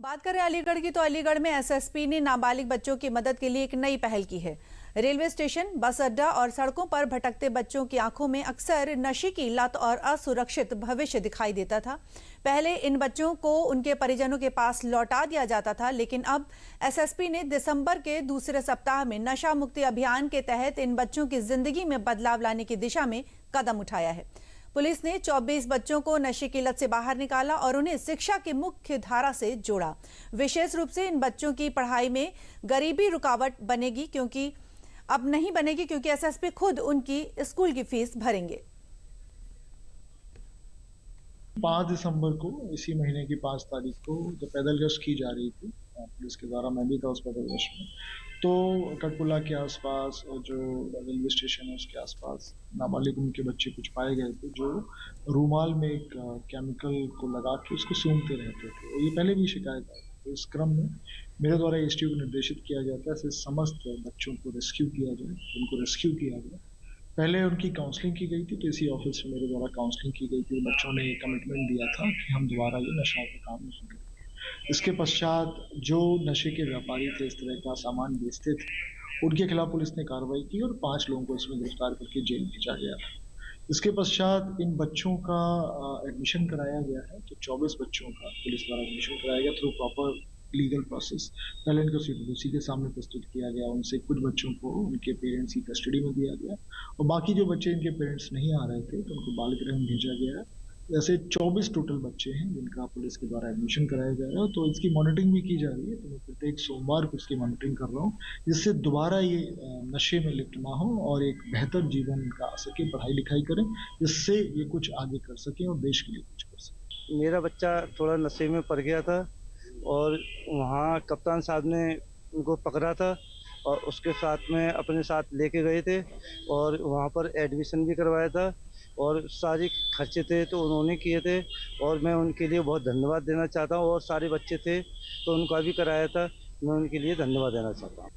बात करें अलीगढ़ की तो अलीगढ़ में एसएसपी ने नाबालिग बच्चों की मदद के लिए एक नई पहल की है। रेलवे स्टेशन, बस अड्डा और सड़कों पर भटकते बच्चों की आंखों में अक्सर नशे की लत और असुरक्षित भविष्य दिखाई देता था। पहले इन बच्चों को उनके परिजनों के पास लौटा दिया जाता था, लेकिन अब एसएसपी ने दिसंबर के दूसरे सप्ताह में नशा मुक्ति अभियान के तहत इन बच्चों की जिंदगी में बदलाव लाने की दिशा में कदम उठाया है। पुलिस ने 24 बच्चों को नशे की लत से बाहर निकाला और उन्हें शिक्षा की मुख्य धारा से जोड़ा। विशेष रूप से इन बच्चों की पढ़ाई में गरीबी रुकावट बनेगी क्योंकि एसएसपी खुद उनकी स्कूल की फीस भरेंगे। 5 दिसंबर को इसी महीने की 5 तारीख को जब पैदल गश्त की जा रही थी पुलिस के द्वारा, मैं भी था उस पैदल गश्त में, तो कटपुला के आसपास और जो रेलवे स्टेशन है उसके आसपास नाबालिग उनके बच्चे कुछ पाए गए थे जो रूमाल में एक केमिकल को लगा के उसको सूंघते रहते थे। और ये पहले भी शिकायत आई। तो इस क्रम में मेरे द्वारा एसटीओ को निर्देशित किया जाता है समस्त बच्चों को रेस्क्यू किया जाए। उनको रेस्क्यू किया गया। पहले उनकी काउंसलिंग की गई थी, तो इसी ऑफिस में मेरे द्वारा काउंसलिंग की गई थी। बच्चों ने कमिटमेंट दिया था कि हम दोबारा ये नशा का काम नहीं करेंगे। इसके पश्चात जो नशे के व्यापारी थे, इस तरह का सामान बेचते थे, उनके खिलाफ पुलिस ने कार्रवाई की और 5 लोगों को इसमें गिरफ्तार करके जेल भेजा गया था। इसके पश्चात इन बच्चों का एडमिशन कराया गया है। तो 24 बच्चों का पुलिस द्वारा एडमिशन कराया गया थ्रू प्रॉपर लीगल प्रोसेस। पहले इनको सीडब्ल्यूसी के सामने प्रस्तुत किया गया। उनसे कुछ बच्चों को उनके पेरेंट्स की कस्टडी में दिया गया और बाकी जो बच्चे इनके पेरेंट्स नहीं आ रहे थे तो उनको बाल गृह में भेजा गया है। ऐसे 24 टोटल बच्चे हैं जिनका पुलिस के द्वारा एडमिशन कराया जा रहा है। तो इसकी मॉनिटरिंग भी की जा रही है। तो मैं प्रत्येक सोमवार को इसकी मॉनिटरिंग कर रहा हूँ, जिससे दोबारा ये नशे में लिप्त ना हो और एक बेहतर जीवन इनका आ सके, पढ़ाई लिखाई करें, जिससे ये कुछ आगे कर सकें और देश के लिए कुछ कर सकें। मेरा बच्चा थोड़ा नशे में पड़ गया था और वहाँ कप्तान साहब ने उनको पकड़ा था और उसके साथ में अपने साथ लेके गए थे और वहाँ पर एडमिशन भी करवाया था और सारी खर्चे थे तो उन्होंने किए थे और मैं उनके लिए बहुत धन्यवाद देना चाहता हूँ। और सारे बच्चे थे तो उनका भी कराया था, मैं उनके लिए धन्यवाद देना चाहता हूँ।